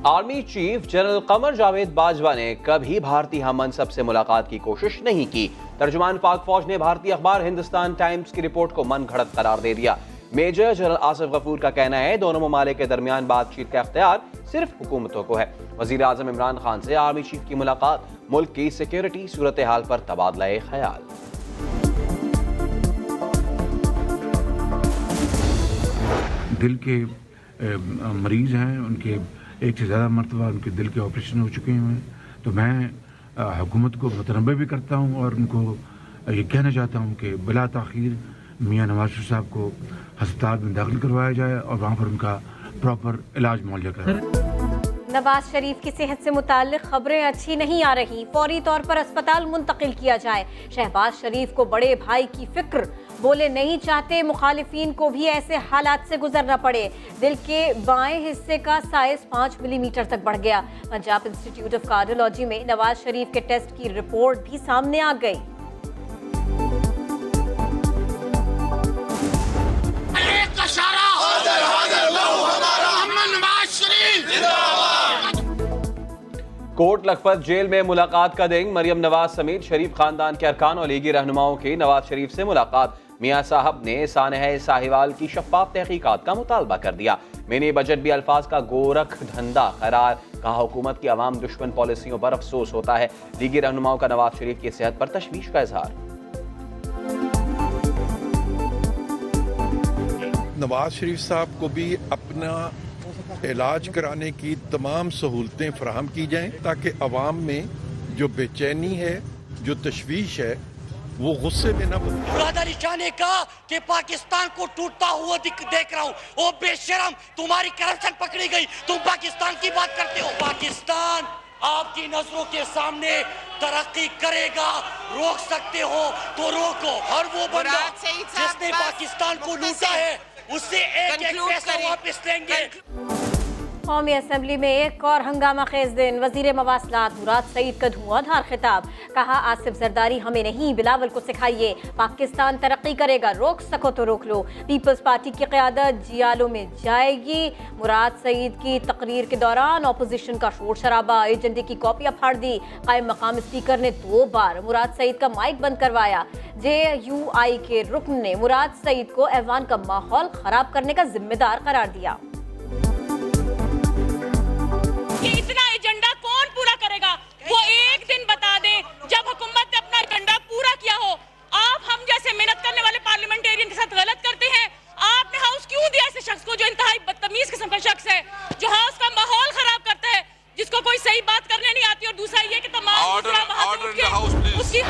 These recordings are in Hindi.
Army chief general Qamar Javed Bajwa ने कभी भारतीय हम मनसब से मुलाकात की कोशिश नहीं की। तर्जुमान पाक फौज ने भारतीय अखबार हिंदुस्तान टाइम्स की रिपोर्ट को मन घड़त करार दे दिया। मेजर जनरल आसिफ गफूर का कहना है दोनों ममालिक के दरमियान बातचीत का इख्तियार सिर्फ हुकूमतों को है। वजीर आजम इमरान खान से आर्मी चीफ की मुलाकात मुल्क की सिक्योरिटी सूरत हाल पर तबादला ख्याल। दिल के मरीज हैं, उनके एक से ज़्यादा मरतबा उनके दिल के ऑपरेशन हो चुके हैं। तो मैं हुकूमत को मुतनब्बे भी करता हूँ और उनको ये कहना चाहता हूँ कि बिला ताख़ीर मियाँ नवाज शरीफ साहब को अस्पताल में दाखिल करवाया जाए और वहाँ पर उनका प्रॉपर इलाज मुहैया कराया। नवाज शरीफ की सेहत से मुताल्लिक खबरें अच्छी नहीं आ रही, फौरी तौर पर अस्पताल मुंतकिल किया जाए। शहबाज शरीफ को बड़े भाई की फिक्र, बोले नहीं चाहते मुखालिफिन को भी ऐसे हालात से गुजरना पड़े। दिल के बाएं हिस्से का साइज 5 मिलीमीटर तक बढ़ गया। पंजाब इंस्टीट्यूट ऑफ कार्डियोलॉजी में नवाज शरीफ के टेस्ट की रिपोर्ट भी सामने आ गई। कोट लखपत जेल में मुलाकात का दिन। मरियम नवाज समेत शरीफ खानदान के अरकान और लीगी रहनुमाओं की नवाज शरीफ से मुलाकात। मियां साहब ने सानह साहिवाल की शफाफ तहकीकात का मुतालबा कर दिया। मिनी बजट भी अल्फाज का गोरख धंधा करार, कहा हुकूमत की अवाम दुश्मन पॉलिसियों पर अफसोस होता है। लीगी रहनुमाओं का नवाज शरीफ की सेहत पर तशवीश का इजहार। नवाज शरीफ साहब को भी अपना इलाज कराने की तमाम सहूलतें फराहम की जाएं ताकि अवाम में जो बेचैनी है, जो तशवीश है, वो गुस्से में न बदले। मुराद अली शाह ने कहा कि पाकिस्तान को टूटता हुआ देख रहा हूँ। ओ बेशरम, तुम्हारी करप्शन पकड़ी गई, तुम पाकिस्तान की बात करते हो। पाकिस्तान आपकी नजरों के सामने तरक्की करेगा, रोक सकते हो तो रोको। और वो बंदा जिसने पाकिस्तान को लूटा है उससे एक पैसा वापस लेंगे। कौमी असम्बली में एक और हंगामा खेज दिन। वजीर मवासलात मुराद सईद का धुआंधार खिताब, कहा आसिफ जरदारी हमें नहीं बिलावल को सिखाइए। पाकिस्तान तरक्की करेगा, रोक सको तो रोक लो। पीपल्स पार्टी की क़यादत जियालों में जाएगी। मुराद सईद की तकरीर के दौरान अपोजिशन का शोर शराबा, एजेंडे की कॉपियां फाड़ दी। कायम मकाम स्पीकर ने 2 बार मुराद सईद का माइक बंद करवाया। JUI के रुकन ने मुराद सईद को ऐवान का माहौल खराब करने का जिम्मेदार करार दिया। इतना एजेंडा कौन पूरा करेगा? वो एक दिन बता दें जब हुकूमत ने अपना एजेंडा पूरा किया हो। आप हम जैसे मेहनत करने वाले पार्लियामेंटेरियन के साथ गलत करते हैं। आपने हाउस क्यों दिया ऐसे शख्स को जो इंतहाई बदतमीज किस्म का शख्स है, जो हाउस का माहौल खराब करता है, जिसको कोई सही बात करने नहीं आती। और दूसरा ये कि तमाम उसकी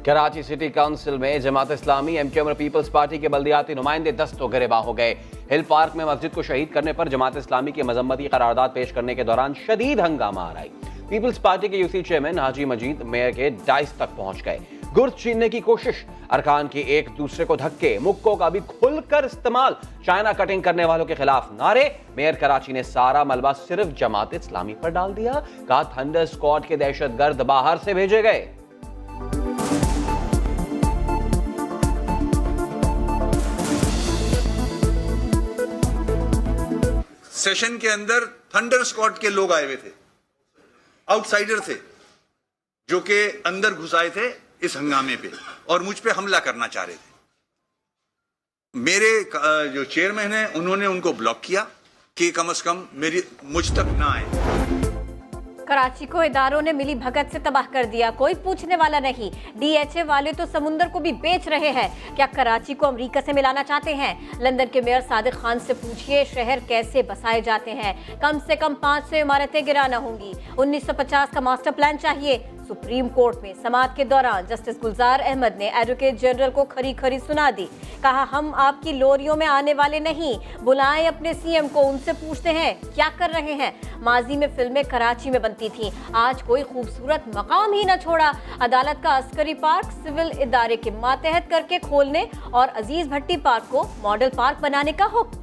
कराची सिटी काउंसिल में जमात इस्लामी, MQ और पीपल्स पार्टी के बल्दियाती नुमाइंदे दस्तो गिरेबां हो गए। हिल पार्क में मस्जिद को शहीद करने पर जमात इस्लामी की मजम्मती करारदाद पेश करने के दौरान शदीद हंगामा आ रही। पीपल्स पार्टी के यूसी चेयरमैन हाजी मजीद मेयर के डाइस तक पहुंच गए। गुर्द छीनने की कोशिश, अरकान की एक दूसरे को धक्के, मुक्कों का भी खुलकर इस्तेमाल, चाइना कटिंग करने वालों के खिलाफ नारे। मेयर कराची ने सारा मलबा सिर्फ जमात इस्लामी पर डाल दिया। कहा थंडर स्क्वाड के दहशतगर्द बाहर से भेजे गए। सेशन के अंदर थंडर स्क्वाड के लोग आए हुए थे, आउटसाइडर थे, जो कि अंदर घुस आए थे इस हंगामे पे और मुझ पे हमला करना चाह रहे थे। मेरे जो चेयरमैन हैं उन्होंने उनको ब्लॉक किया कि कम से कम मुझ तक ना आए। कराची को इदारों ने मिली भगत से तबाह कर दिया, कोई पूछने वाला नहीं। DHA वाले तो समुंदर को भी बेच रहे हैं। क्या कराची को अमेरिका से मिलाना चाहते हैं? लंदन के मेयर सादिक खान से पूछिए शहर कैसे बसाए जाते हैं। कम से कम 500 इमारतें गिराना होंगी। 1950 का मास्टर प्लान चाहिए। सुप्रीम कोर्ट में समाअत के दौरान जस्टिस गुलजार अहमद ने एडवोकेट जनरल को खरी खरी सुना दी। कहा हम आपकी लोरियों में आने वाले नहीं, बुलाएं अपने CM को, उनसे पूछते हैं क्या कर रहे हैं। माजी में फिल्में कराची में बनती थीं, आज कोई खूबसूरत मकाम ही न छोड़ा। अदालत का अस्करी पार्क सिविल इदारे के मातहत करके खोलने और अजीज भट्टी पार्क को मॉडल पार्क बनाने का हुक्म।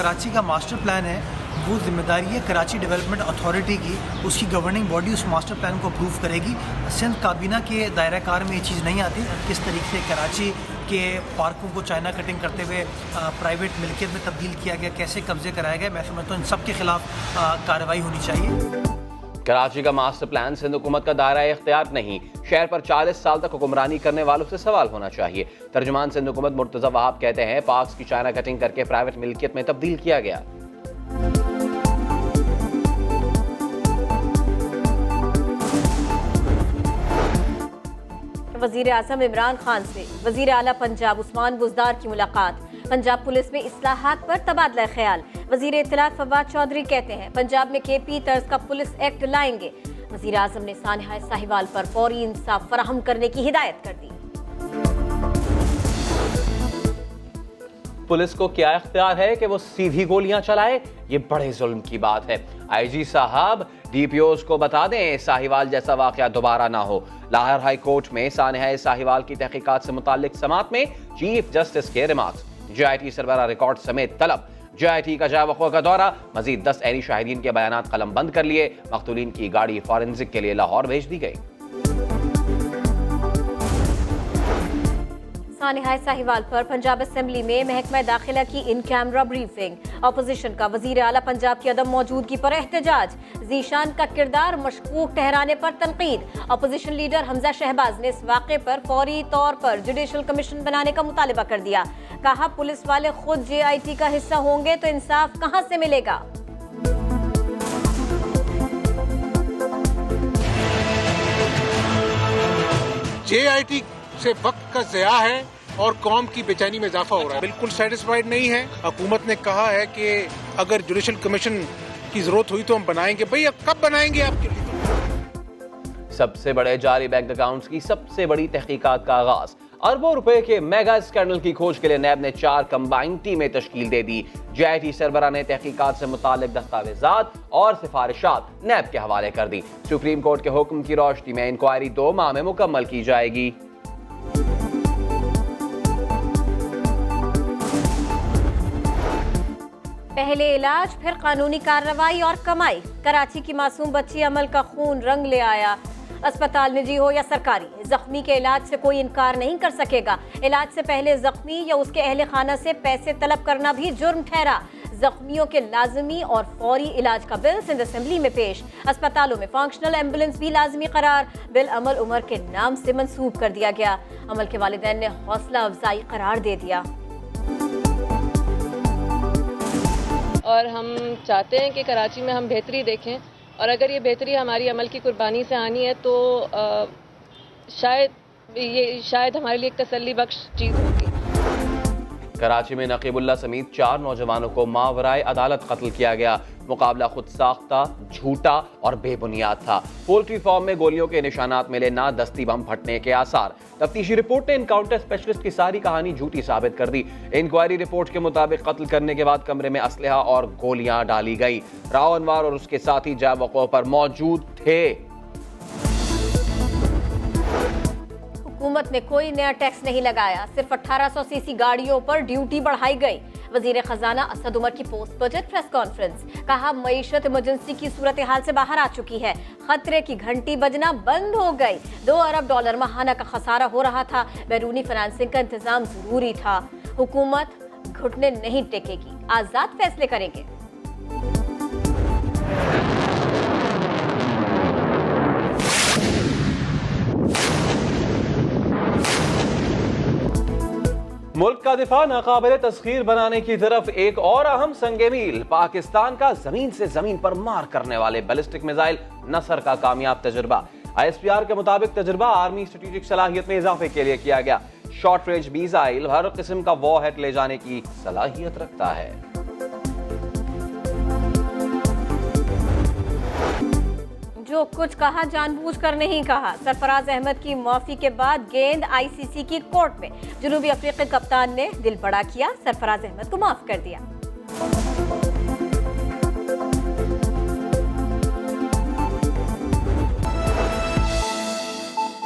कराची का मास्टर प्लान है वो जिम्मेदारी है कराची डेवलपमेंट अथॉरिटी की, उसकी गवर्निंग बॉडी उस मास्टर प्लान को अप्रूव करेगी। सिंध काबीना के दायरा कार में ये चीज़ नहीं आती किस तरीके से कराची के पार्कों को चाइना कटिंग करते हुए प्राइवेट मिल्कियत में तब्दील किया गया, कैसे कब्जे कराए गए। मैं समझता हूँ इन सब के खिलाफ कार्रवाई होनी चाहिए। कराची का मास्टर प्लान सिंध हुकूमत का दायरा इख्तियार नहीं, शहर पर 40 साल तक हुक्मरानी करने वालों से सवाल होना चाहिए। तर्जुमान सिंध हुकूमत मुर्तज़ा वहाब कहते हैं पार्क्स की चाइना कटिंग करके प्राइवेट मिल्कियत में तब्दील किया गया। वज़ीर आज़म इमरान खान से वज़ीर आला पंजाब उस्मान बुज़दार की मुलाकात। पंजाब पुलिस में इस्लाहात पर तबादला ख्याल। वज़ीर इत्तलात फवाद चौधरी कहते हैं पंजाब में KP तर्ज का पुलिस एक्ट लाएंगे। वज़ीर आज़म ने सानिहा साहिवाल पर फौरी इंसाफ फराहम करने की हिदायत कर दी। पुलिस को क्या इख्तियार है कि वो सीधी गोलियां चलाए? ये बड़े जुल्म की बात है। IG साहब DPOs को बता दें साहिवाल जैसा वाकया दोबारा ना हो। लाहौर हाई कोर्ट में सानिहा साहिवाल की तहकीकात से मुताल्लिक समात में चीफ जस्टिस के रिमार्क्स। JIT सरबराह रिकॉर्ड समेत तलब। JIT का जावक़ुआ का दौरा। मजीद 10 ऐनी शाहिदीन के बयानात कलम बंद कर लिए। मक़तूलीन की गाड़ी फॉरेंसिक के लिए लाहौर भेज दी गई। सानिहा साहिवाल पर पंजाब असेंबली में महकमा दाखिला की इन कैमरा ब्रीफिंग। अपोजिशन का वज़ीर आला पंजाब की अदम मौजूदगी पर एहतजाज। ज़ीशान का किरदार मशकूक ठहराने पर तनकीद। अपोजिशन लीडर हमजा शहबाज ने इस वाक़े पर फौरी तौर पर जुडिशल कमीशन बनाने का मुतालबा कर दिया। कहा पुलिस वाले खुद JIT का हिस्सा होंगे तो इंसाफ कहां से मिलेगा। JIT से वक्त का ज़या है और कौम की बेचैनी में इजाफा हो रहा है। बिल्कुल सेटिस्फाइड नहीं है। हुकूमत ने कहा है कि अगर जुडिशल कमीशन की जरूरत हुई तो हम बनाएंगे। भैया कब बनाएंगे आपके लिए? सबसे बड़े जारी बैंक अकाउंट्स की सबसे बड़ी तहकीकात का आगाज। अरबों रुपए के मेगा स्कैंडल की खोज के लिए नैब ने 4 कंबाइंड टीमें तश्कील दे दी। JIT सरबराह ने तहकीकात से मुताल्लिक दस्तावेजात और सिफारिशात नैब के हवाले कर दी। सुप्रीम कोर्ट के हुक्म की रोशनी में इंक्वायरी 2 माह में मुकम्मल की जाएगी। पहले इलाज फिर कानूनी कार्रवाई और कमाई। कराची की मासूम बच्ची अमल का खून रंग ले आया। अस्पताल निजी हो या सरकारी, जख्मी के इलाज से कोई इनकार नहीं कर सकेगा। इलाज से पहले जख्मी या उसके अहले खाना से पैसे तलब करना भी जुर्म ठहरा। जख्मियों के लाजमी और फौरी इलाज का बिल सिंध असेंबली में पेश। अस्पतालों में फंक्शनल एम्बुलेंस भी लाजमी करार। बिल अमल उमर के नाम से मंसूब कर दिया गया। अमल के वालिदैन ने हौसला अफजाई करार दे दिया। और हम चाहते हैं कि कराची में हम बेहतरी देखें, और अगर ये बेहतरी हमारी अमल की कुर्बानी से आनी है तो शायद हमारे लिए एक तसल्ली बख्श चीज़ होगी। कराची में नकीबुल्लाह समेत 4 नौजवानों को मावराए अदालत कत्ल किया गया। मुकाबला खुद साख्ता, झूठा और बेबुनियाद था। पोल्ट्री फार्म में गोलियों के निशानात मिले, ना दस्ती बम फटने के आसार। तफ्तीशी रिपोर्ट ने इनकाउंटर स्पेशलिस्ट की सारी कहानी झूठी साबित कर दी। इंक्वायरी रिपोर्ट के मुताबिक कत्ल करने के बाद कमरे में असलहा और गोलियां डाली गई। राव अनवार और उसके साथी जावक़ों पर मौजूद थे। हुकूमत ने कोई नया टैक्स नहीं लगाया, सिर्फ 1800 सीसी गाड़ियों पर ड्यूटी बढ़ाई गई। वजीर खजाना असद उमर की पोस्ट बजट प्रेस कॉन्फ्रेंस। कहा मईशत इमरजेंसी की सूरत हाल से बाहर आ चुकी है, खतरे की घंटी बजना बंद हो गई। $2 अरब माहाना का खसारा हो रहा था, बैरूनी फाइनेंसिंग का इंतजाम जरूरी था। हुकूमत घुटने नहीं टेकेगी, आजाद फैसले करेंगे। मुल्क का दिफा नाकाबिले तस्खीर बनाने की तरफ एक और अहम संगे मील। पाकिस्तान का जमीन से जमीन पर मार करने वाले बैलिस्टिक मिसाइल नसर का कामयाब तजुर्बा। ISPR के मुताबिक तजुर्बा आर्मी स्ट्रेटेजिक सलाहियत में इजाफे के लिए किया गया। शॉर्ट रेंज मिसाइल हर किस्म का वॉरहेड ले जाने की सलाहियत रखता है। जो कुछ कहा जानबूझकर नहीं कहा। सरफराज अहमद की माफी के बाद गेंद ICC की कोर्ट में। जनूबी अफ्रीकी कप्तान ने दिल बड़ा किया, सरफराज अहमद को माफ कर दिया।